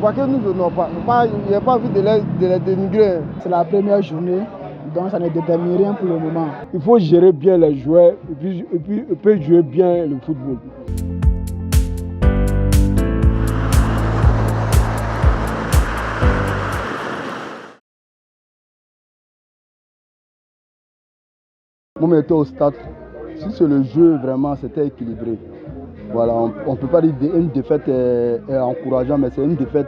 Parce que nous n'avons pas, il n'y a pas envie de les dénigrer. C'est la première journée, donc ça ne détermine rien pour le moment. Il faut gérer bien les joueurs et puis jouer bien le football. Moi, j'étais au stade. Si c'est le jeu, vraiment, c'était équilibré. Voilà, on ne peut pas dire qu'une défaite est encourageante, mais c'est une défaite,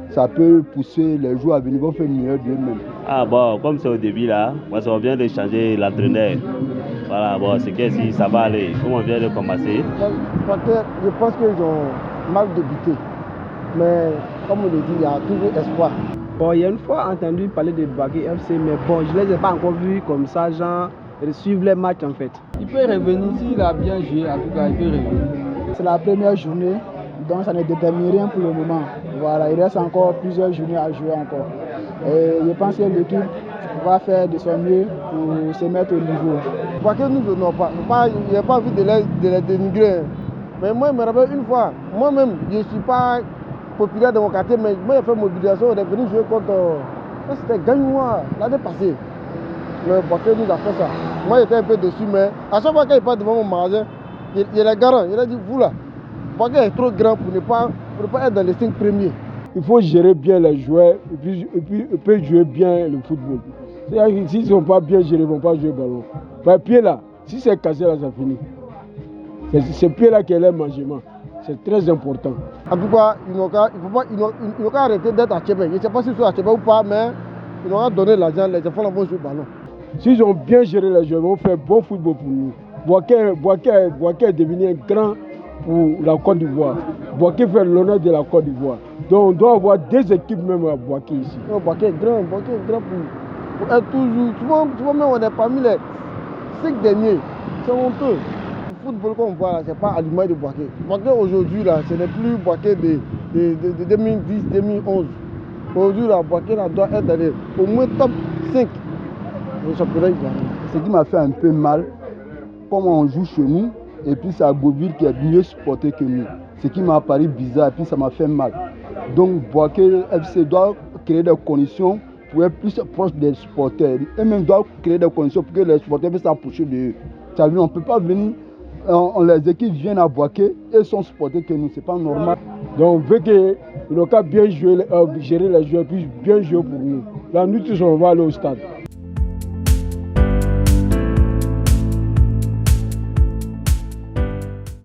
ça peut pousser les joueurs à venir, ils vont faire mieux d'eux-mêmes. Ah bon, comme c'est au début là, parce qu'on vient de changer l'entraîneur. Voilà, bon, c'est que si ça va aller, comme on vient de commencer. Je pense qu'ils ont mal débuté. Mais comme on le dit, il y a toujours espoir. Bon, il y a une fois entendu parler de Boaké FC, mais bon, je ne les ai pas encore vus comme ça, genre, suivre les matchs en fait. Il peut revenir, s'il a bien joué, en tout cas, il peut revenir. C'est la première journée, donc ça ne détermine rien pour le moment. Voilà, il reste encore plusieurs journées à jouer encore. Et je pense que l'équipe va faire de son mieux pour se mettre au niveau. Parce que nous n'avons pas, il n'y a pas envie de les dénigrer. Mais moi, je me rappelle une fois, moi-même, je ne suis pas populaire dans mon quartier, mais moi, j'ai fait mobilisation, on est venu jouer contre. C'était Gagnois l'année passée. Mais Boaké nous a fait ça. Moi, j'étais un peu dessus, mais à chaque fois qu'il passe devant mon magasin, il est garant. Il a dit, vous là, Boaké est trop grand pour ne pas être dans les 5 premiers. Il faut gérer bien les joueurs et puis jouer bien le football. S'ils ne sont pas bien gérés, ils ne vont pas jouer le ballon. Par pied là, si c'est cassé là, ça finit. C'est ce pied là qui est le mangement. C'est très important. En tout cas, ils n'ont qu'à arrêter d'être à Tchébé. Je ne sais pas s'ils sont à Tchébé ou pas, mais ils n'ont qu'à donner l'argent, les enfants vont jouer le ballon. S'ils ont bien géré les joueurs, ils vont faire bon football pour nous. Boaké est devenu un grand pour la Côte d'Ivoire. Boaké fait l'honneur de la Côte d'Ivoire. Donc on doit avoir des équipes même à Boaké ici. Boaké est grand pour être toujours. Souvent même on est parmi les 5 derniers. C'est honteux. Le football qu'on voit là, ce n'est pas à l'image de Boaké. Boaké aujourd'hui là, ce n'est plus Boaké de 2010-2011. Aujourd'hui là, Boaké là, doit être dans au moins top 5. Ce qui m'a fait un peu mal, comme on joue chez nous, et puis c'est Agboville qui est mieux supporté que nous. Ce qui m'a paru bizarre, et puis ça m'a fait mal. Donc Boaké FC doit créer des conditions pour être plus proche des supporters. Et même doit créer des conditions pour que les supporters puissent s'approcher de eux. On ne peut pas venir, les équipes viennent à Boaké et sont supportés que nous, c'est pas normal. Donc on veut qu'ils n'ont qu'à bien gérer les joueurs et puis bien jouer pour nous. Là, nous tous on va aller au stade.